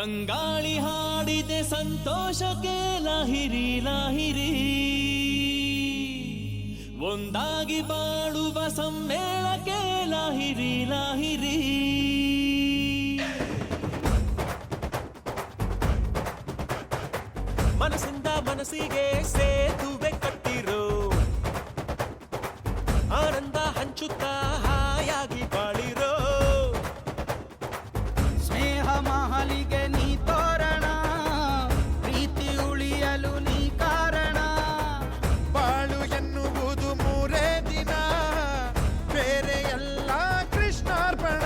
ತಂಗಾಳಿ ಹಾಡಿದೆ ಸಂತೋಷಕ್ಕೆ ಲಾಹಿರಿ ಲಾಹಿರಿ, ಒಂದಾಗಿ ಬಾಳುವ ಸಮ್ಮೇಳಕ್ಕೆ ಲಾಹಿರಿ ಲಾಹಿರಿ. ಮನಸ್ಸಿಂದ ಮನಸ್ಸಿಗೆ ಸೇತುವೆ ಕಟ್ಟಿರೋ, ಆನಂದ ಹಂಚುತ್ತಾ ಹಾಯಾಗಿ ಬಾಳಿರೋ. ಸ್ನೇಹ ಮಹಲಿಗೆ ನೀ ತೋರಣ, ಪ್ರೀತಿ ಉಳಿಯಲು ನೀ ಕಾರಣ. ಬಾಳು ಎನ್ನುವುದು ಮೂರೇ ದಿನ, ಬೇರೆ ಎಲ್ಲ ಕೃಷ್ಣಾರ್ಪಣ.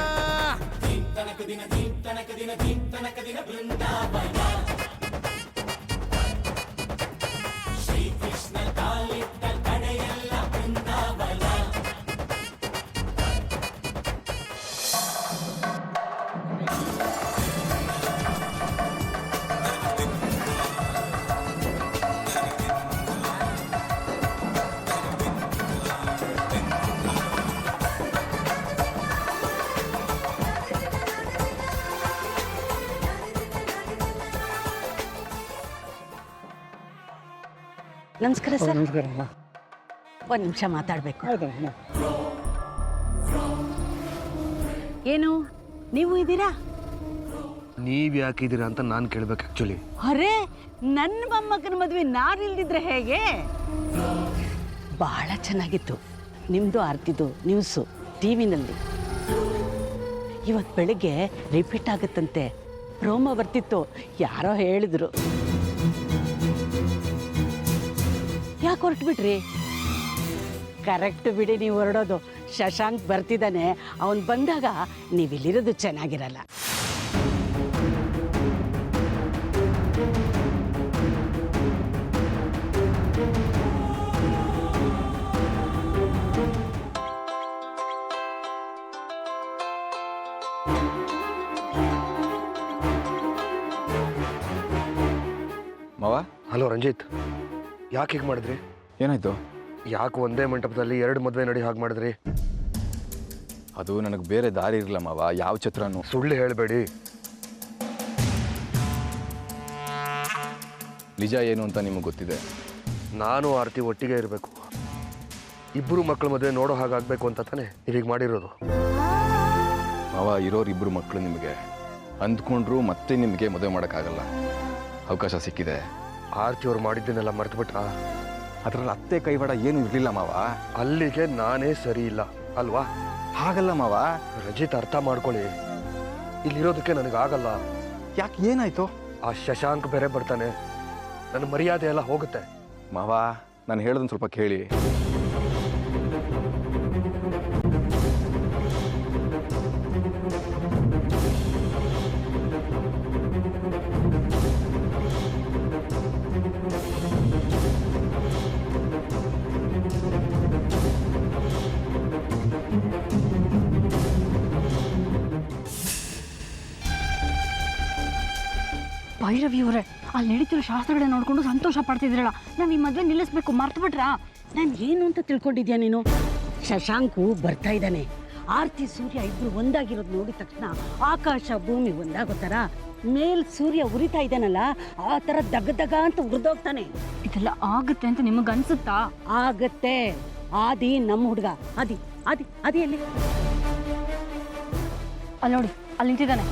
ತನಕ ದಿನ ತನಕ ದಿನ ತನಕ ದಿನ ಬೃಂದಾವನ, ಶ್ರೀಕೃಷ್ಣ ಕಾಲಿಟ್ಟ ಕಡೆಯೆಲ್ಲ ಬೃಂದಾವನ. ನಮಸ್ಕಾರ ಸರ್. ನಮಸ್ಕಾರ. ಒಂದು ನಿಮಿಷ ಮಾತಾಡಬೇಕು. ಏನು ನೀವು ಇದ್ದೀರಾ? ನೀವು ಯಾಕಿದ್ದೀರಾ ಅಂತ ನಾನು ಕೇಳ್ಬೇಕು ಆ್ಯಕ್ಚುಲಿ. ಅರೆ, ನನ್ನ ಮೊಮ್ಮಕ್ಕನ ಮದುವೆ ನಾನು ಇಲ್ದಿದ್ರೆ ಹೇಗೆ? ಬಹಳ ಚೆನ್ನಾಗಿತ್ತು ನಿಮ್ಮದು ಆರ್ತಿದು ನ್ಯೂಸು ಟಿ ವಿನಲ್ಲಿ. ಇವತ್ತು ಬೆಳಿಗ್ಗೆ ರಿಪೀಟ್ ಆಗುತ್ತಂತೆ, ಪ್ರೋಮೋ ಬರ್ತಿತ್ತು, ಯಾರೋ ಹೇಳಿದ್ರು. ಯಾಕೆ ಹೊರಟ್ಬಿಟ್ರಿ? ಕರೆಕ್ಟ್ ಬಿಡಿ, ನೀವು ಹೊರಡೋದು. ಶಶಾಂಕ್ ಬರ್ತಿದ್ದಾನೆ, ಅವನು ಬಂದಾಗ ನೀವಿಲ್ಲಿರೋದು ಚೆನ್ನಾಗಿರಲ್ಲ. ಮಾವ, ಹಲೋ ರಂಜಿತ್, ಯಾಕೆ ಹೀಗೆ ಮಾಡಿದ್ರಿ? ಏನಾಯ್ತು? ಯಾಕೆ ಒಂದೇ ಮಂಟಪದಲ್ಲಿ 2 ಮದುವೆ ನಡಿ ಹಾಗೆ ಮಾಡಿದ್ರಿ? ಅದು ನನಗೆ ಬೇರೆ ದಾರಿ ಇರಲಿಲ್ಲ ಮಾವ. ಯಾವ ಚಿತ್ರನೂ ಸುಳ್ಳು ಹೇಳಬೇಡಿ. ನಿಜ ಏನು ಅಂತ ನಿಮಗೆ ಗೊತ್ತಿದೆ. ನಾನು ಆರ್ತಿ ಒಟ್ಟಿಗೆ ಇರಬೇಕು, ಇಬ್ಬರು ಮಕ್ಕಳ ಮದುವೆ ನೋಡೋ ಹಾಗಾಗಬೇಕು ಅಂತ ತಾನೇ ನೀವೀಗ ಮಾಡಿರೋದು. ಮಾವ, ಇರೋರು ಇಬ್ಬರು ಮಕ್ಕಳು ನಿಮಗೆ ಅಂದ್ಕೊಂಡ್ರು ಮತ್ತೆ ನಿಮಗೆ ಮದುವೆ ಮಾಡೋಕ್ಕಾಗಲ್ಲ. ಅವಕಾಶ ಸಿಕ್ಕಿದೆ. ಆರ್ತಿ ಅವ್ರು ಮಾಡಿದ್ದನ್ನೆಲ್ಲ ಮರ್ತುಬಿಟ್ರಾ? ಅದರಲ್ಲಿ ಅತ್ತೆ ಕೈವಾಡ ಏನೂ ಇರಲಿಲ್ಲ ಮಾವ. ಅಲ್ಲಿಗೆ ನಾನೇ ಸರಿ ಇಲ್ಲ ಅಲ್ವಾ? ಹಾಗಲ್ಲ ಮಾವ. ರಂಜಿತ್, ಅರ್ಥ ಮಾಡ್ಕೊಳ್ಳಿ, ಇಲ್ಲಿರೋದಕ್ಕೆ ನನಗಾಗಲ್ಲ. ಯಾಕೆ, ಏನಾಯ್ತು? ಆ ಶಶಾಂಕ್ ಬೇರೆ ಬರ್ತಾನೆ, ನನ್ನ ಮರ್ಯಾದೆ ಎಲ್ಲ ಹೋಗುತ್ತೆ. ಮಾವ, ನಾನು ಹೇಳೋದನ್ನು ಸ್ವಲ್ಪ ಕೇಳಿ. ಭೈರವಿ ಅವರೇ, ಅಲ್ಲಿ ನಡೀತಿರೋ ಶಾಸ್ತ್ರಗಳನ್ನ ನೋಡ್ಕೊಂಡು ಸಂತೋಷ ಪಡ್ತಿದ್ರಲ್ಲ, ನಾವು ಈ ಮದುವೆ ನಿಲ್ಲಿಸ್ಬೇಕು, ಮರ್ತು ಬಿಟ್ರಾ? ನಾನು ಏನು ಅಂತ ತಿಳ್ಕೊಂಡಿದ್ಯಾ ನೀನು? ಶಶಾಂಕು ಬರ್ತಾ ಇದ್ದಾನೆ, ಆರ್ತಿ ಸೂರ್ಯ ಇಬ್ರು ಒಂದಾಗಿರೋದು ನೋಡಿದ ತಕ್ಷಣ ಆಕಾಶ ಭೂಮಿ ಒಂದಾಗೋ ಥರ ಮೇಲ್ ಸೂರ್ಯ ಉರಿತಾ ಇದ್ದಾನಲ್ಲ, ಆ ಥರ ದಗ ಅಂತ ಉರಿದೋಗ್ತಾನೆ. ಇದೆಲ್ಲ ಆಗುತ್ತೆ ಅಂತ ನಿಮಗೆ ಅನ್ಸುತ್ತಾ? ಆಗತ್ತೆ. ಆದಿ ನಮ್ಮ ಹುಡುಗ. ಆದಿ ಆದಿ ಆದಿ ಎಲ್ಲಿ? ಅಲ್ಲಿ ನೋಡಿ, ಅಲ್ಲಿ ನಿಂತಿದ್ದಾನೆ.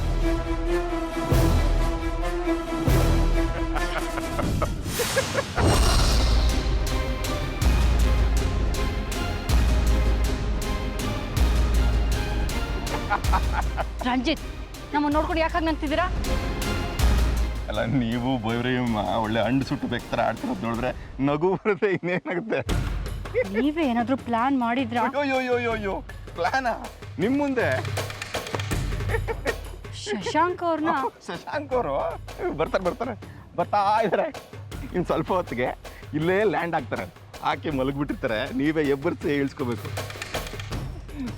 ರಂಜಿತ್, ನಮ್ಮನ್ನು ನೋಡ್ಕೊಂಡು ಯಾಕಾಗ ನಂತಿದ್ದೀರಾ? ಅಲ್ಲ, ನೀವು ಭೈರಮ್ಮ ಒಳ್ಳೆ ಅಂಡು ಸುಟ್ಟು ಬೇಕ್ತರ ಆಡ್ತಿರೋದು ನೋಡಿದ್ರೆ ನಗು ಬರುತ್ತೆ, ಇನ್ನೇನಾಗುತ್ತೆ? ನೀವೇ ಏನಾದರೂ ಪ್ಲಾನ್ ಮಾಡಿದ್ರಾ? ಅಯ್ಯೋ, ಪ್ಲಾನಾ? ನಿಮ್ಮ ಮುಂದೆ ಶಶಾಂಕ್ ಅವ್ರನ್ನ? ಶಶಾಂಕ್ ಅವರು ಬರ್ತಾ ಇದ್ದಾರೆ. ಇನ್ನು ಸ್ವಲ್ಪ ಹೊತ್ತಿಗೆ ಇಲ್ಲೇ ಲ್ಯಾಂಡ್ ಆಗ್ತಾರೆ. ಆಕೆ ಮಲಗಿಬಿಟ್ಟಿರ್ತಾರೆ, ನೀವೇ ಎಬ್ಬರಿಸಿ ಇಳಿಸ್ಕೋಬೇಕು.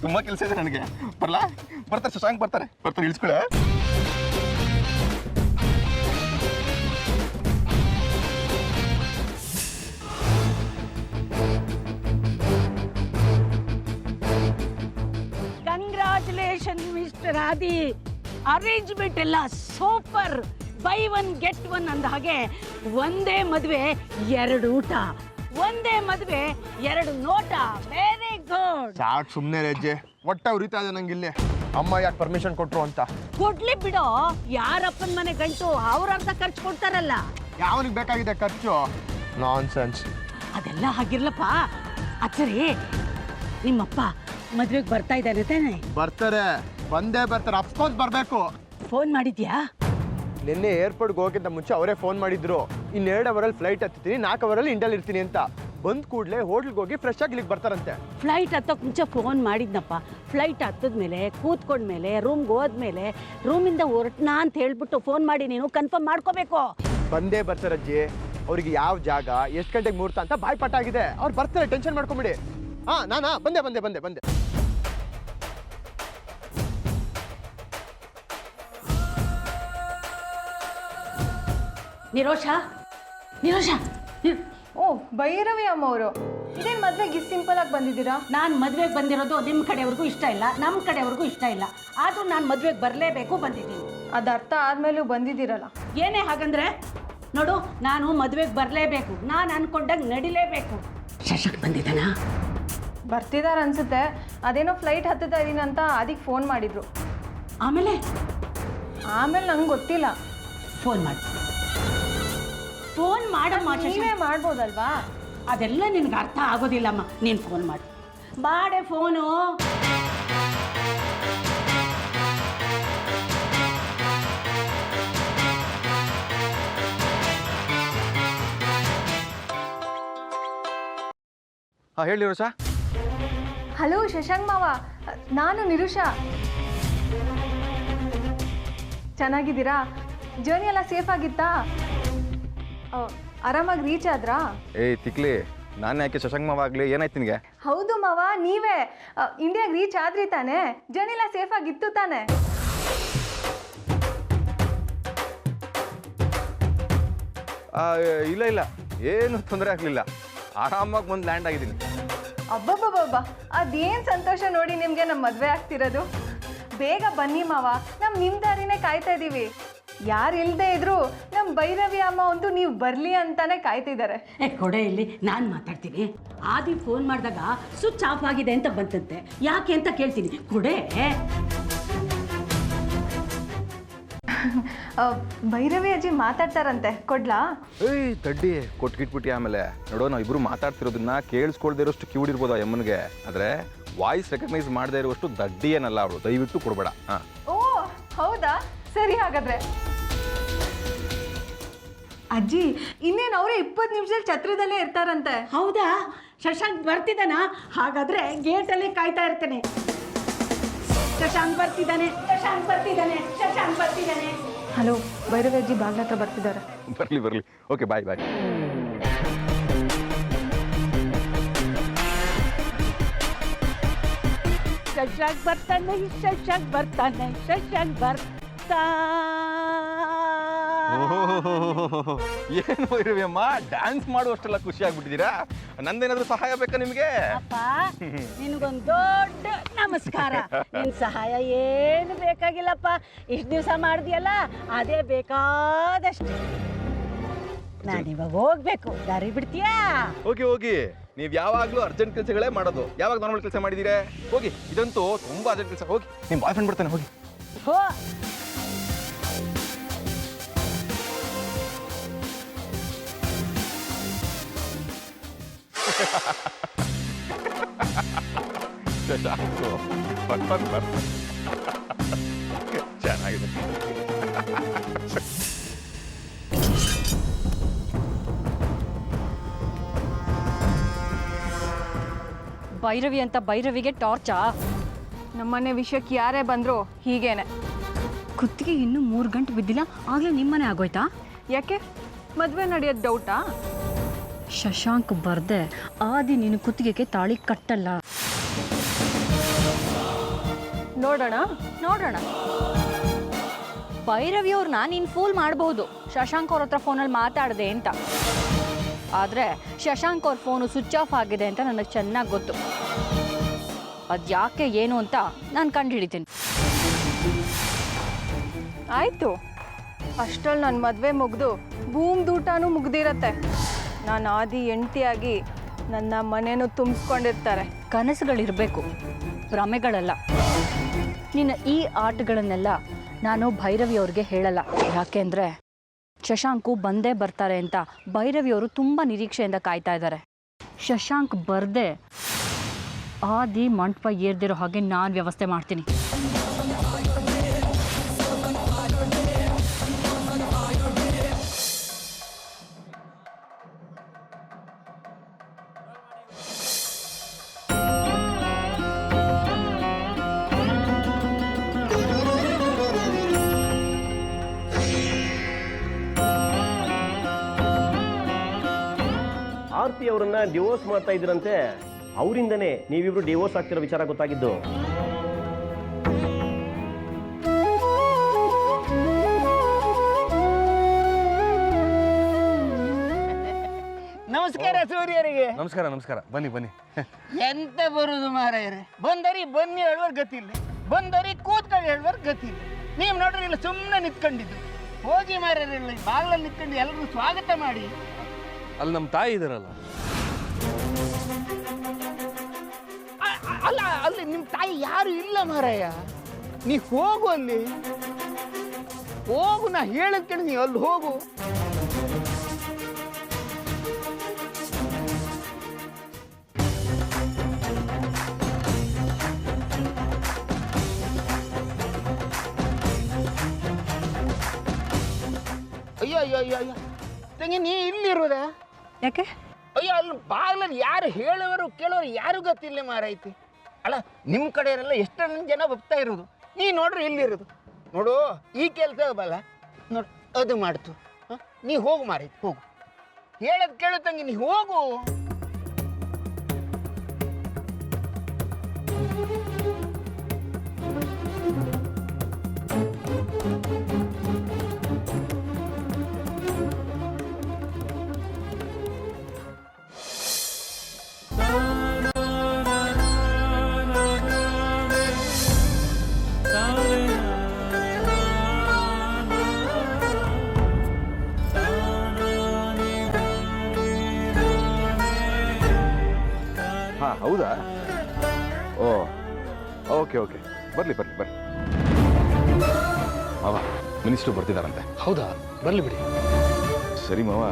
ತುಂಬ ಕೆಲಸ ಇದೆ ನನಗೆ. ಬರ್ತಾರೆ ಶಶಾಂಕ್ ಬರ್ತಾರೆ ಇಳಿಸ್ಕೊಳ್ಳೆ. ಕಂಗ್ರಾಚುಲೇಷನ್ ಮಿಸ್ಟರ್ ಆದಿ. ಅರೇಂಜ್ಮೆಂಟ್ ಎಲ್ಲ super. By one get one ಅಂದ ಹಾಗೆ ಒಂದೇ ಮದುವೆ 2 ಊಟ, ಒಂದೇ ಮದುವೆ 2 ನೋಟ. Very good. ಸಾಕು ಸುಮ್ಮನೆ ರಜ್ಜೆ, ಒಟ್ಟ ಉರಿತಾ ಇದೆ ನಂಗಿಲ್ಲಿ. ಅಮ್ಮ ಯಾಕೆ ಪರ್ಮಿಷನ್ ಕೊಟ್ರು ಅಂತ. ಕೊಡ್ಲಿ ಬಿಡೋ, ಯಾರಪ್ಪನ ಮನೆ ಗಂಟು ಅವ್ರ ಅರ್ಧ ಖರ್ಚು ಕೊಡ್ತಾರಲ್ಲ. ಯಾವನಿಗೆ ಬೇಕಾಗಿದೆ ಖರ್ಚು? ನಾನ್ ಸೆನ್ಸ್. ಅದೆಲ್ಲ ಹಾಗಿರ್ಲಪ್ಪ. ಅಚ್ಚರಿ, ನಿಮ್ಮಪ್ಪ ಮದ್ವೆಗೆ ಬರ್ತಾ ಇದ್ದಾನೆ ತಾನೆ? ಬರ್ತಾರೆ, ಬಂದೇ ಬರ್ತಾರೆ. ಅಫ್ಕೋರ್ಸ್ ಬರಬೇಕು. ಫೋನ್ ಮಾಡಿದ್ಯಾ? ನಿನ್ನೆ ಏರ್ಪೋರ್ಟ್ಗೆ ಹೋಗೋಕ್ಕಿಂತ ಮುಂಚೆ ಅವರೇ ಫೋನ್ ಮಾಡಿದ್ರು. 2 ಅವರಲ್ಲಿ ಫ್ಲೈಟ್ ಹತ್ತೀನಿ, 4 ಅವರಲ್ಲಿ ಇಂಡಿಯಲ್ಲಿ ಇರ್ತೀನಿ ಅಂತ. ಬಂದ್ ಕೂಡಲೇ ಹೋಟ್ಲ್ಗೆ ಹೋಗಿ ಫ್ರೆಶ್ ಆಗಿ ಇಲ್ಲಿಗೆ ಬರ್ತಾರಂತೆ. ಫ್ಲೈಟ್ ಹತ್ತೋಕೆ ಮುಂಚೆ ಫೋನ್ ಮಾಡಿದ್ನಪ್ಪ. ಫ್ಲೈಟ್ ಹತ್ತದ್ಮೇಲೆ ಕೂತ್ಕೊಂಡ್ಮೇಲೆ ರೂಮ್ಗೆ ಹೋದ್ಮೇಲೆ ರೂಮಿಂದ ಹೊರಟ್ನಾ ಅಂತ ಹೇಳ್ಬಿಟ್ಟು ಫೋನ್ ಮಾಡಿ ನೀನು ಕನ್ಫರ್ಮ್ ಮಾಡ್ಕೋಬೇಕು. ಬಂದೇ ಬರ್ತಾರೆ ಅಜ್ಜಿ. ಅವ್ರಿಗೆ ಯಾವ ಜಾಗ, ಎಷ್ಟು ಗಂಟೆಗೆ ಮುಹೂರ್ತ ಅಂತ ಬಾಯ್ಪಾಠ ಆಗಿದೆ. ಅವ್ರು ಬರ್ತಾರೆ, ಟೆನ್ಷನ್ ಮಾಡ್ಕೊಂಬಿಡಿ. ನಾನಾ ಬಂದೆ ಬಂದೆ ಬಂದೆ ಬಂದೆ. ನಿರೋಷ, ಓ ಭೈರವಿ ಅಮ್ಮ ಅವರು, ಇದೇನು ಮದುವೆಗೆ ಸಿಂಪಲ್ ಆಗಿ ಬಂದಿದ್ದೀರಾ? ನಾನು ಮದುವೆಗೆ ಬಂದಿರೋದು ನಿಮ್ಮ ಕಡೆಯವ್ರಿಗೂ ಇಷ್ಟ ಇಲ್ಲ, ನಮ್ಮ ಕಡೆಯವ್ರಿಗೂ ಇಷ್ಟ ಇಲ್ಲ. ಆದರೂ ನಾನು ಮದುವೆಗೆ ಬರಲೇಬೇಕು ಬಂದಿದ್ದೀನಿ. ಅದು ಅರ್ಥ ಆದಮೇಲೂ ಬಂದಿದ್ದೀರಲ್ಲ. ಏನೇ ಹಾಗಂದ್ರೆ ನೋಡು, ನಾನು ಮದುವೆಗೆ ಬರಲೇಬೇಕು, ನಾನು ಅನ್ಕೊಂಡಾಗ ನಡಿಲೇಬೇಕು. ಶಶಾಂಕ್ ಬಂದಿದ್ದಾನ? ಬರ್ತಿದ್ದಾರೆ ಅನ್ಸುತ್ತೆ. ಅದೇನೋ ಫ್ಲೈಟ್ ಹತ್ತುತ್ತಾ ಇದ್ದೀನಿ ಅಂತ ಅದಕ್ಕೆ ಫೋನ್ ಮಾಡಿದ್ರು. ಆಮೇಲೆ ನಂಗೆ ಗೊತ್ತಿಲ್ಲ. ಫೋನ್ ಮಾಡಮ್ಮ. ನೀವೇ ಮಾಡ್ಬೋದಲ್ವಾ? ಅದೆಲ್ಲ ನಿನ್ಗೆ ಅರ್ಥ ಆಗೋದಿಲ್ಲಮ್ಮ. ನೀನು ಫೋನ್ ಮಾಡೆ ಫೋನು. ಹೇಳಿ ನಿರುಷಾ. ಹಲೋ ಶಶಾಂಕ್ ಮಾವ, ನಾನು ನಿರುಷಾ. ಚೆನ್ನಾಗಿದ್ದೀರಾ? ಜರ್ನಿ ಎಲ್ಲ ಸೇಫ್ ಆಗಿತ್ತಾ? ಆರಾಮಾಗಿ ರೀಚ್ ಆದ್ರಾ? ತಿಕ್ಲಿ, ನಾನು ಯಾಕೆ ಶಶಾಂಕ್ ಮಾವ ಆಗ್ಲಿ? ಏನಾಯ್ತು ನಿನಗೆ? ಹೌದು ಮಾವ, ನೀವೇ ಇಂಡಿಯಾಗೆ ರೀಚ್ ಆದ್ರಿ ತಾನೆ? ಜರ್ನಿ ಎಲ್ಲ ಸೇಫ್ ಆಗಿತ್ತು ತಾನೆ? ಇಲ್ಲ, ಏನು ತೊಂದರೆ ಆಗಲಿಲ್ಲ. ಆರಾಮಾಗಿ ಬಂದು ಲ್ಯಾಂಡ್ ಆಗಿದ್ದೀನಿ. ಅಬ್ಬಬ್ಬಬ್ಬ, ಅದೇನು ಸಂತೋಷ ನೋಡಿ ನಿಮಗೆ ನಮ್ಮ ಮದುವೆ ಆಗ್ತಿರೋದು. ಬೇಗ ಬನ್ನಿ ಮಾವ, ನಿಮ್ಮ ದಾರಿನೇ ಕಾಯ್ತಾ ಇದ್ದೀವಿ. ಯಾರು ಇಲ್ಲದೆ ಇದ್ರು ನಮ್ಮ ಭೈರವಿ ಅಮ್ಮ ಅಂತೂ ನೀವು ಬರಲಿ ಅಂತಾನೆ ಕಾಯ್ತಿದ್ದಾರೆ. ಕೊಡೆ ಇಲ್ಲಿ, ನಾನು ಮಾತಾಡ್ತೀನಿ. ಆದಿ ಫೋನ್ ಮಾಡಿದಾಗ ಸ್ವಿಚ್ ಆಫ್ ಆಗಿದೆ ಅಂತ ಬಂತಂತೆ. ಯಾಕೆ ಅಂತ ಕೇಳ್ತೀನಿ. ಕೊಡೆ. ಭೈರವಿ ಅಜ್ಜಿ ಮಾತಾಡ್ತಾರಂತೆ, ಕೊಡ್ಲಾ? ತಡ್ಡಿ, ಕೊಟ್ಗಿಟ್ಬಿಟ್ಟು ಆಮೇಲೆ ನೋಡೋ, ನಾವು ಇಬ್ರು ಮಾತಾಡ್ತಿರೋದನ್ನ ಕೇಳಿಸ್ಕೊಳ್ದೇ ಇರೋಷ್ಟು ಕ್ಯೂಡ್ ಇರ್ಬೋದು ಆ ಎಮ್ಮನಿಗೆ. ಆದರೆ ವಾಯ್ಸ್ ರೆಕಗ್ನೈಸ್ ಮಾಡದೇ ಇರುವಷ್ಟು ದಡ್ಡಿ ಏನಲ್ಲ ಅವಳು. ದಯವಿಟ್ಟು ಕೊಡಬೇಡ. ಓ ಹೌದಾ, ಸರಿ. ಹಾಗಾದ್ರೆ ಅಜ್ಜಿ ಇನ್ನೇನು ಅವರೇ 20 ನಿಮಿಷದಲ್ಲಿ ಛತ್ರದಲ್ಲೇ ಇರ್ತಾರಂತೆ. ಹೌದಾ? ಶಶಾಂಕ್ ಬರ್ತಿದ್ದಾನ? ಹಾಗಾದ್ರೆ ಗೇಟಲ್ಲೇ ಕಾಯ್ತಾ ಇರ್ತೇನೆ. ಶಶಾಂಕ್ ಬರ್ತಿದ್ದಾನೆ. ಹಲೋ, ಭೈರವಿ ಅಜ್ಜಿ ಬಾಗ್ಲ ಹತ್ರ ಬರ್ತಿದ್ದಾರೆ. ಬರಲಿ. ಓಕೆ, ಬಾಯ್. ಶಶಾಂಕ್ ಬರ್ತಾನೆ. ಏನು ಭೈರವಿ ಅಮ್ಮ, ಡ್ಯಾನ್ಸ್ ಮಾಡುವಷ್ಟೆಲ್ಲ ಖುಷಿ ಆಗ್ಬಿಟ್ಟಿದ್ದೀರಾ? ನಂದೇನಾದ್ರೂ ಸಹಾಯ ಬೇಕಾ ನಿಮಗೆ? ಅಪ್ಪ, ನಿನಗೊಂದು ದೊಡ್ಡ ನಮಸ್ಕಾರ. ನಿನ್ ಸಹಾಯ ಏನು ಬೇಕಾಗಿಲ್ಲಪ್ಪ. ಇಷ್ಟು ದಿವಸ ಮಾಡಿದ್ಯಲ್ಲ, ಅದೇ ಬೇಕಾದಷ್ಟೇ. ನಾನಿವಾಗ ಹೋಗ್ಬೇಕು. ದಾರಿ ಬಿಡ್ತೀಯಾ? ಹೋಗಿ. ನೀವು ಯಾವಾಗಲೂ ಅರ್ಜೆಂಟ್ ಕೆಲಸಗಳೇ ಮಾಡೋದು. ಯಾವಾಗ ನಾರ್ಮಲ್ ಕೆಲಸ ಮಾಡಿದ್ದೀರಾ? ಹೋಗಿ. ಇದಂತೂ ತುಂಬಾ ಅರ್ಜೆಂಟ್ ಕೆಲಸ. ಹೋಗಿ, ನಿಮ್ಮ ಬಾಯ್ ಫ್ರೆಂಡ್ ಬರ್ತಾನೆ. ಹೋಗಿ. ಹೋ. ಚೆನ್ನಾಗಿದೆ. ಭೈರವಿ ಅಂತ ಭೈರವಿಗೆ ಟಾರ್ಚಾ? ನಮ್ಮನೆ ವಿಷಯಕ್ಕೆ ಯಾರೇ ಬಂದ್ರು ಹೀಗೇನೆ. ಕುತ್ತಿಗೆ ಇನ್ನೂ 3 ಗಂಟೆ ಬಿದ್ದಿಲ್ಲ, ಆಗಲೇ ನಿಮ್ಮನೆ ಆಗೋಯ್ತಾ? ಯಾಕೆ, ಮದುವೆ ನಡೆಯೋದು ಡೌಟಾ? ಶಶಾಂಕ್ ಬರ್ದೆ ಆದಿ ನೀನು ಕುತ್ತಿಗೆಗೆ ತಾಳಿ ಕಟ್ಟಲ್ಲ. ನೋಡೋಣ. ಭೈರವಿ ಅವ್ರನ್ನ ನೀನು ಫೂಲ್ ಮಾಡ್ಬೋದು, ಶಶಾಂಕ್ ಅವ್ರ ಹತ್ರ ಫೋನಲ್ಲಿ ಮಾತಾಡಿದೆ ಅಂತ. ಆದರೆ ಶಶಾಂಕ್ ಅವ್ರ ಫೋನು ಸ್ವಿಚ್ ಆಫ್ ಆಗಿದೆ ಅಂತ ನನಗೆ ಚೆನ್ನಾಗಿ ಗೊತ್ತು. ಅದು ಯಾಕೆ ಏನು ಅಂತ ನಾನು ಕಂಡುಹಿಡಿತೀನಿ. ಆಯಿತು, ಅಷ್ಟರಲ್ಲಿ ನನ್ನ ಮದುವೆ ಮುಗಿದು ದೂಟನೂ ಮುಗ್ದಿರತ್ತೆ. ನಾನು ಆದಿ ಹೆಂಡತಿಯಾಗಿ ನನ್ನ ಮನೇನೂ ತುಂಬಿಸ್ಕೊಂಡಿರ್ತಾರೆ. ಕನಸುಗಳಿರಬೇಕು, ಭ್ರಮೆಗಳಲ್ಲ. ನಿನ್ನ ಈ ಆಟಗಳನ್ನೆಲ್ಲ ನಾನು ಭೈರವಿ ಅವ್ರಿಗೆ ಹೇಳಲ್ಲ. ಯಾಕೆಂದರೆ ಶಶಾಂಕು ಬಂದೇ ಬರ್ತಾರೆ ಅಂತ ಭೈರವಿಯವರು ತುಂಬ ನಿರೀಕ್ಷೆಯಿಂದ ಕಾಯ್ತಾ ಇದ್ದಾರೆ. ಶಶಾಂಕ್ ಬರದೆ ಆದಿ ಮಂಟಪ ಏರ್ದಿರೋ ಹಾಗೆ ನಾನು ವ್ಯವಸ್ಥೆ ಮಾಡ್ತೀನಿ. ಆರ್ತಿ ಅವರನ್ನ ಡಿವೋರ್ಸ್ ಮಾಡ್ತಾ ಇದ್ರಂತೆ. ಅವರಿಂದನೇ ನೀವಿಬ್ರು ಡಿವೋರ್ಸ್ ಆಗ್ತಿರೋ ವಿಚಾರ ಗೊತ್ತಾಗಿದ್ದು. ನಮಸ್ಕಾರ ಸೂರ್ಯರಿಗೆ. ನಮಸ್ಕಾರ ನಮಸ್ಕಾರ. ಬನ್ನಿ ಬನ್ನಿ. ಎಂತ ಬರುದು ಮಾರಾಯರೆ, ಬಂದರಿ ಬನ್ನಿ ಹೇಳುವರ್ ಗತಿಲ್ಲ, ಬಂದರಿ ಕೂತ್ಕೊಂಡು ಹೇಳುವರ್ ಗತಿಲ್ಲ. ನೀವು ನೋಡ್ರಿ ಇಲ್ಲ ಸುಮ್ಮನೆ ನಿಂತ್ಕೊಂಡಿದ್ದು. ಹೋಗಿ ಮಾರಾಯರೆಲ್ಲ ಬಾಗಿಲಲ್ಲಿ ನಿಂತ್ಕೊಂಡು ಎಲ್ಲರೂ ಸ್ವಾಗತ ಮಾಡಿ. ಅಲ್ಲಿ ನಮ್ಮ ತಾಯಿ ಇದಾರಲ್ಲ. ಅಲ್ಲ, ಅಲ್ಲಿ ನಿಮ್ಮ ತಾಯಿ ಯಾರು ಇಲ್ಲ ಮಾರಾಯ. ನೀ ಹೋಗು, ಅಲ್ಲಿ ಹೋಗು, ನಾ ಹೇಳದ್ ಕೇಳಿ ನೀವು ಅಲ್ಲಿ ಹೋಗು. ಅಯ್ಯೋ ಅಯ್ಯೋ ಅಯ್ಯೋ ಅಯ್ಯೋ ತಂಗಿ, ನೀ ಇಲ್ಲಿರುವುದಾ? ಯಾಕೆ? ಅಯ್ಯೋ, ಅಲ್ಲಿ ಬಾಗ್ಲಲ್ಲಿ ಯಾರು ಹೇಳುವರು ಕೇಳೋರು ಯಾರು ಗೊತ್ತಿಲ್ಲ ಮಾರೈತಿ. ಅಲ್ಲ, ನಿಮ್ಮ ಕಡೆಯವರೆಲ್ಲ ಎಷ್ಟೊಂದು ಜನ ಹೋಗ್ತಾ ಇರೋದು, ನೀ ನೋಡ್ರಿ ಇಲ್ಲಿರೋದು. ನೋಡು, ಈ ಕೆಲಸ ಬಲ್ಲ ನೋಡು ಅದು ಮಾಡ್ತು. ನೀ ಹೋಗು ಮಾರೈತಿ, ಹೋಗು. ಹೇಳೋದು ಕೇಳು ತಂಗಿ, ನೀ ಹೋಗು. ಹಾಂ, ಹೌದಾ? ಓ, ಓಕೆ ಓಕೆ, ಬರಲಿ ಬರಲಿ ಬರಲಿ. ಮಾವ, ಮಿನಿಸ್ಟ್ರು ಬರ್ತಿದ್ದಾರಂತೆ. ಹೌದಾ? ಬರಲಿ ಬಿಡಿ. ಸರಿ ಮಾವ,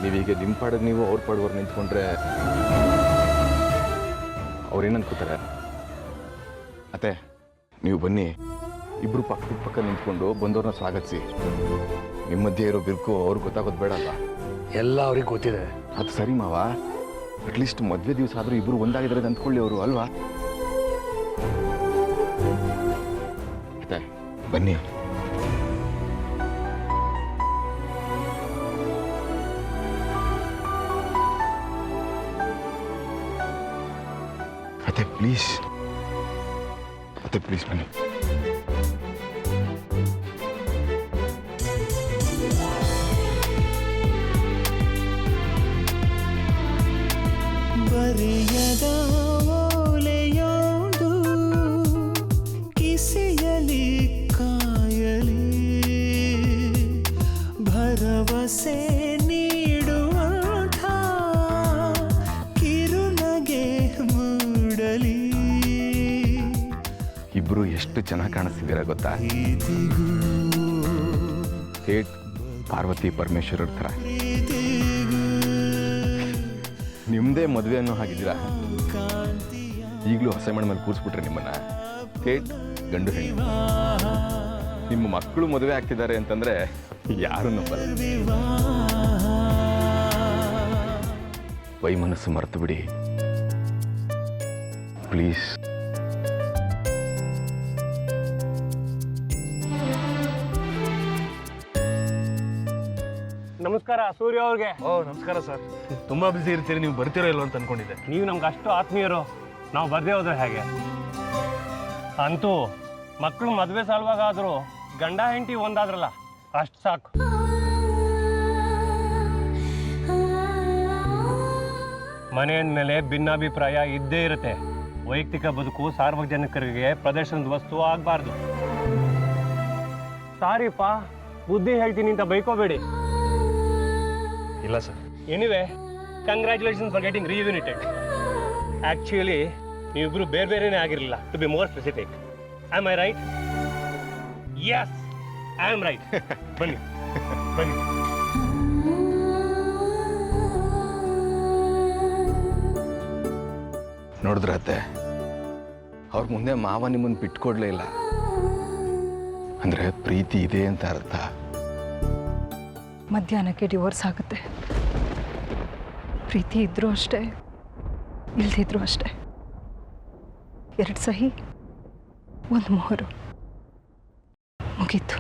ನೀವೀಗ ನಿಮ್ಮ ಪಾಡಿಗೆ ನೀವು ಅವ್ರ ಪಾಡುವರು ನಿಂತ್ಕೊಂಡ್ರೆ ಅವ್ರೇನು ಅನ್ಕೋತಾರೆ? ಅತ್ತೆ, ನೀವು ಬನ್ನಿ, ಇಬ್ಬರು ಪಕ್ಕದ ಪಕ್ಕ ನಿಂತ್ಕೊಂಡು ಬಂದವ್ರನ್ನ ಸ್ವಾಗತಿಸಿ. ನಿಮ್ಮ ಮಧ್ಯೆ ಇರೋ ಬಿರುಕು ಅವ್ರಿಗೆ ಗೊತ್ತಾಗೋದು ಬೇಡ ಅಲ್ವಾ? ಎಲ್ಲ ಅವ್ರಿಗೆ ಗೊತ್ತಿದೆ. ಅದು ಸರಿ ಮಾವ, ಅಟ್ಲೀಸ್ಟ್ ಮದುವೆ ದಿವಸ ಆದರೂ ಇಬ್ಬರು ಒಂದಾಗಿದ್ದಾರೆ ಅಂದ್ಕೊಳ್ಳಿ ಅವರು, ಅಲ್ವಾ? ಅತ್ತೆ, ಬನ್ನಿ. ಅತ್ತೆ ಪ್ಲೀಸ್, ಅತ್ತೆ ಪ್ಲೀಸ್ ಬನ್ನಿ. ಬರೆಯದ ಓಲೆಯೊಂದು ಕಿಸೆಯಲಿ ಕಾಯಲಿ, ಭರವಸೆ ನೀಡುವಂಥ ಕಿರುನಗೆ ಮೂಡಲಿ. ಇಬ್ರು ಎಷ್ಟು ಚೆನ್ನಾಗಿ ಕಾಣಿಸ್ತಿದ್ದೀರಾ ಗೊತ್ತಾ? ಹೇಟ್ ಪಾರ್ವತಿ ಪರಮೇಶ್ವರರ ಥರ. ನಿಮ್ಮದೇ ಮದುವೆ ಅನ್ನೋ ಹಾಗಿದ್ದೀರಾ. ಈಗಲೂ ಹೊಸ ಮನೆ ಮೇಲೆ ಕೂರಿಸ್ಬಿಟ್ರೆ ನಿಮ್ಮನ್ನ ಹೇಟ್ ಗಂಡು ಹೆಣ್ಣು. ನಿಮ್ಮ ಮಕ್ಕಳು ಮದುವೆ ಆಗ್ತಿದ್ದಾರೆ ಅಂತಂದ್ರೆ ಯಾರು ನಂಬಲ್ಲ. ವೈಮನಸ್ಸು ಮರೆತು ಬಿಡಿ ಪ್ಲೀಸ್. ನಮಸ್ಕಾರ ಸೂರ್ಯ ಅವ್ರಿಗೆ. ಓ ನಮಸ್ಕಾರ ಸರ್. ತುಂಬ ಬಿಸಿ ಇರ್ತೀರಿ, ನೀವು ಬರ್ತೀರೋ ಇಲ್ವ ಅಂತ ಅನ್ಕೊಂಡಿದ್ದೆ. ನೀವು ನಮ್ಗೆ ಅಷ್ಟು ಆತ್ಮೀಯರು, ನಾವು ಬರ್ದೇ ಹೋದ್ರೆ ಹೇಗೆ? ಅಂತೂ ಮಕ್ಕಳು ಮದುವೆ ಸಲುವಾಗಾದರೂ ಗಂಡ ಹೆಂಡತಿ ಒಂದಾದ್ರಲ್ಲ, ಅಷ್ಟು ಸಾಕು. ಮನೆ ಅಂದಮೇಲೆ ಭಿನ್ನಾಭಿಪ್ರಾಯ ಇದ್ದೇ ಇರುತ್ತೆ. ವೈಯಕ್ತಿಕ ಬದುಕು ಸಾರ್ವಜನಿಕರಿಗೆ ಪ್ರದರ್ಶನದ ವಸ್ತು ಆಗಬಾರ್ದು. ಸಾರಿಪ್ಪ, ಬುದ್ಧಿ ಹೇಳ್ತೀನಿ ಅಂತ ಬೈಕೋಬೇಡಿ. ಇಲ್ಲ sir. Anyway, congratulations for getting reunited. Actually ನೀವಿಬ್ರು ಬೇರೆ ಬೇರೆನೇ ಆಗಿರಲಿಲ್ಲ, to be more specific. Am I right? Yes, I am right. ಬನ್ನಿ ಬನ್ನಿ. ನೋಡಿದ್ರ ಅತ್ತೆ, ಅವ್ರ ಮುಂದೆ ಮಾವ ನಿಮ್ಮನ್ನು ಬಿಟ್ಕೊಡ್ಲೇ ಇಲ್ಲ ಅಂದರೆ ಪ್ರೀತಿ ಇದೆ ಅಂತ ಅರ್ಥ. ಮಧ್ಯಾಹ್ನಕ್ಕೆ ಡಿವೋರ್ಸ್ ಆಗುತ್ತೆ. ಪ್ರೀತಿ ಇದ್ರೂ ಅಷ್ಟೇ, ಇಲ್ದಿದ್ರೂ ಅಷ್ಟೇ. 2 ಸಹಿ, 1 ಮೊಹರು, ಮುಗೀತು.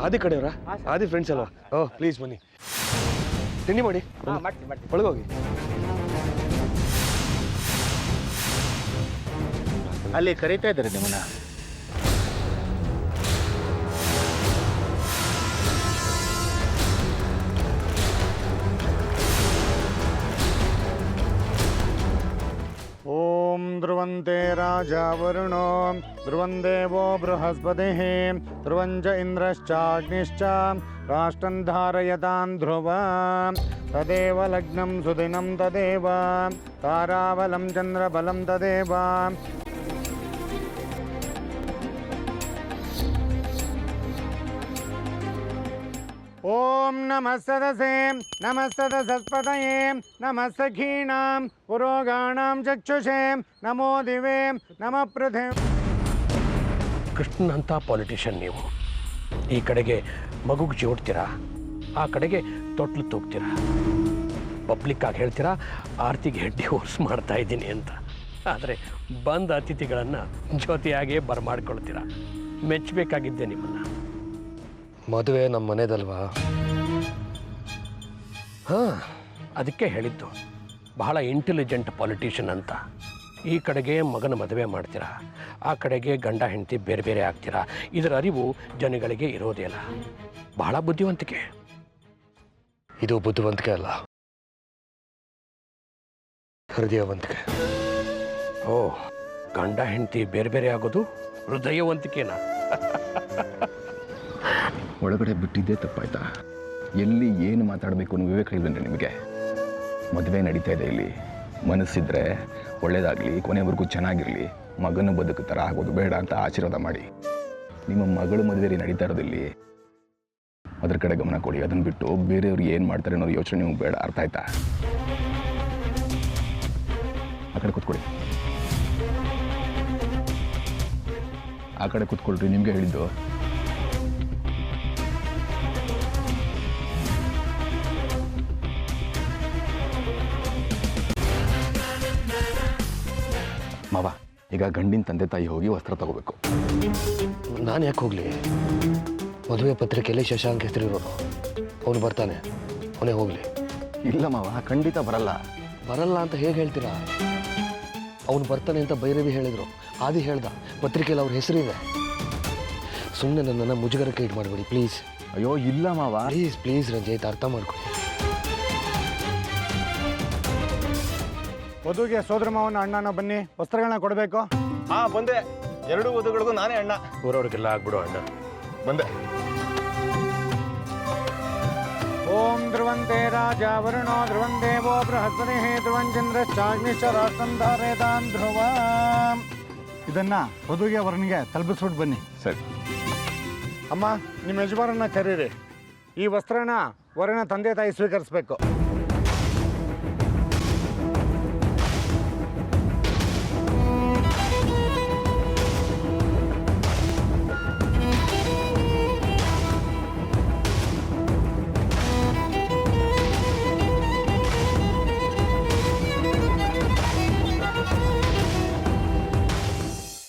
ಆದಿ ಕಡೆಯವರಾ? ಆದಿ ಫ್ರೆಂಡ್ಸ್ ಅಲ್ವಾ? ಓಹ್, ಪ್ಲೀಸ್ ಬನ್ನಿ, ತಿಂಡಿ ಮಾಡಿ. ಒಳಗೋಗಿ. ಅಲ್ಲಿ ಕರೀತಾ ಇದ್ದಾರೆ ನಿಮ್ಮನ್ನ. ಓಂ ಧ್ರುವಂತೆ ರಾಜ ವರುಣೋ ಧ್ರುವಂ ದೇವೋ ಬೃಹಸ್ಪತಿಃ ಧ್ರುವಂಚ ಇಂದ್ರಶ್ಚಾಗ್ನಿಶ್ಚ ರಾಷ್ಟ್ರಂ ಧಾರಯತಾನ್ ಧ್ರುವ ತದೇವ ಲಗ್ನಂ ಸುದಿನಂ ತದೇವ ತಾರಾಬಲಂ ಚಂದ್ರಬಲಂ ತದೇವ. ಓಂ ನಮಃ ಸದಸೇ ನಮಃ ಸದಸಸ್ಪತಯೇ ನಮಃ ಸಖೀಣಾಂ ಪುರೋಗಾಣಾಂ ಚಕ್ಷುಷೇ ನಮೋ ದಿವೇ ನಮಃ ಪೃಥೆ. ಕೃಷ್ಣನ್ ಅಂತ ಪಾಲಿಟಿಷಿಯನ್ ನೀವು. ಈ ಕಡೆಗೆ ಮಗುಗೆ ಜೋಡ್ತೀರಾ, ಆ ಕಡೆಗೆ ತೊಟ್ಲು ತೂಗ್ತೀರಾ. ಪಬ್ಲಿಕ್ಕಾಗಿ ಹೇಳ್ತೀರಾ ಆರ್ತಿಗೆ ಡಿವೋರ್ಸ್ ಮಾಡ್ತಾ ಇದ್ದೀನಿ ಅಂತ. ಆದರೆ ಬಂದ ಅತಿಥಿಗಳನ್ನು ಜೊತೆಯಾಗೇ ಬರಮಾಡ್ಕೊಳ್ತೀರಾ. ಮೆಚ್ಚಬೇಕಾಗಿದ್ದೆ ನಿಮ್ಮನ್ನು. ಮದುವೆ ನಮ್ಮ ಮನೆದಲ್ವಾ? ಹಾಂ, ಅದಕ್ಕೆ ಹೇಳಿದ್ದು ಬಹಳ ಇಂಟೆಲಿಜೆಂಟ್ ಪಾಲಿಟಿಷಿಯನ್ ಅಂತ. ಈ ಕಡೆಗೆ ಮಗನ ಮದುವೆ ಮಾಡ್ತೀರಾ, ಆ ಕಡೆಗೆ ಗಂಡ ಹೆಂಡತಿ ಬೇರೆ ಬೇರೆ ಆಗ್ತೀರಾ. ಇದರ ಅರಿವು ಜನಗಳಿಗೆ ಇರೋದೇ ಇಲ್ಲ. ಬಹಳ ಬುದ್ಧಿವಂತಿಕೆ. ಇದು ಬುದ್ಧಿವಂತಿಕೆ ಅಲ್ಲ, ಹೃದಯವಂತಿಕೆ. ಓ, ಗಂಡ ಹೆಂಡತಿ ಬೇರೆ ಬೇರೆ ಆಗೋದು ಹೃದಯವಂತಿಕೆನಾ? ಒಳಗಡೆ ಬಿಟ್ಟಿದ್ದೇ ತಪ್ಪಾಯ್ತಾ? ಎಲ್ಲಿ ಏನು ಮಾತಾಡಬೇಕು ಅನ್ನೋ ವಿವೇಕ ಇಲ್ವೇನ್ರಿ ನಿಮಗೆ? ಮದುವೆ ನಡೀತಾ ಇದೆ ಇಲ್ಲಿ. ಮನಸ್ಸಿದ್ರೆ ಒಳ್ಳೇದಾಗಲಿ, ಕೊನೆವರೆಗೂ ಚೆನ್ನಾಗಿರಲಿ, ಮಗನ ಬದುಕು ಥರ ಆಗೋದು ಬೇಡ ಅಂತ ಆಶೀರ್ವಾದ ಮಾಡಿ. ನಿಮ್ಮ ಮಗಳು ಮದುವೆ ನಡೀತಾ ಇರೋದಿಲ್ಲಿ, ಅದ್ರ ಕಡೆ ಗಮನ ಕೊಡಿ. ಅದನ್ನು ಬಿಟ್ಟು ಬೇರೆಯವ್ರು ಏನು ಮಾಡ್ತಾರೆ ಅನ್ನೋದು ಯೋಚನೆ ನಿಮ್ಗೆ ಬೇಡ. ಅರ್ಥ ಆಯ್ತಾ? ಆ ಕಡೆ ಕೂತ್ಕೊಳ್ಳಿ, ಆ ಕಡೆ ಕೂತ್ಕೊಳ್ರಿ. ನಿಮಗೆ ಹೇಳಿದ್ದು. ಮಾವ, ಈಗ ಗಂಡಿನ ತಂದೆ ತಾಯಿ ಹೋಗಿ ವಸ್ತ್ರ ತಗೋಬೇಕು. ನಾನು ಯಾಕೆ ಹೋಗಲಿ? ಮದುವೆ ಪತ್ರಿಕೆಯಲ್ಲಿ ಶಶಾಂಕ್ ಹೆಸರಿರೋನು, ಅವನು ಬರ್ತಾನೆ, ಅವನೇ ಹೋಗಲಿ. ಇಲ್ಲ ಮಾವ, ಖಂಡಿತ ಬರಲ್ಲ. ಬರಲ್ಲ ಅಂತ ಹೇಗೆ ಹೇಳ್ತೀರಾ? ಅವನು ಬರ್ತಾನೆ ಅಂತ ಭೈರವಿ ಹೇಳಿದರು, ಆದಿ ಹೇಳ್ದ, ಪತ್ರಿಕೆಯಲ್ಲಿ ಅವ್ರ ಹೆಸರಿದೆ. ಸುಮ್ಮನೆ ನನ್ನನ್ನು ಮುಜುಗರಕ್ಕೆ ಇಟ್ಟು ಮಾಡಬೇಡಿ ಪ್ಲೀಸ್. ಅಯ್ಯೋ ಇಲ್ಲ ಮಾವ, ಪ್ಲೀಸ್ ಪ್ಲೀಸ್ ರಂಜಿತ್, ಅರ್ಥ ಮಾಡ್ಕೊಳ್ಳಿ. ವಧುಗೆ ಸೋದರ ಮಾವನ ಅಣ್ಣನ ಬನ್ನಿ, ವಸ್ತ್ರಗಳನ್ನ ಕೊಡಬೇಕು. ಹಾ ಬಂದೆ. 2 ವಧುಗಳಿಗೂ ನಾನೇ ಅಣ್ಣ. ಊರವ್ರಿಗೆಲ್ಲ ಆಗ್ಬಿಡು ಅಣ್ಣ. ಬಂದೆ. ಧ್ರುವಂತೆ ರಾಜ ವರುಣೋ ಧ್ರುವಂ ದೇವೋ ಬೃಹಸ್ಪತಿ ಧ್ರುವಂ ಚಂದ್ರಶ್ಚಾಗ್ನಿಶ್ಚ ರಾಷ್ಟ್ರಂ ಧಾರೇತಾನ್ ಧ್ರುವ. ಇದನ್ನ ವಧುಗೆ ವರನಿಗೆ ತಲುಪಿಸ್ಬಿಟ್ಟು ಬನ್ನಿ. ಸರಿ. ಅಮ್ಮ, ನಿಮ್ಮ ಯಜಮಾನನ್ನ ಕರೀರಿ. ಈ ವಸ್ತ್ರನ ವರನ ತಂದೆ ತಾಯಿ ಸ್ವೀಕರಿಸ್ಬೇಕು.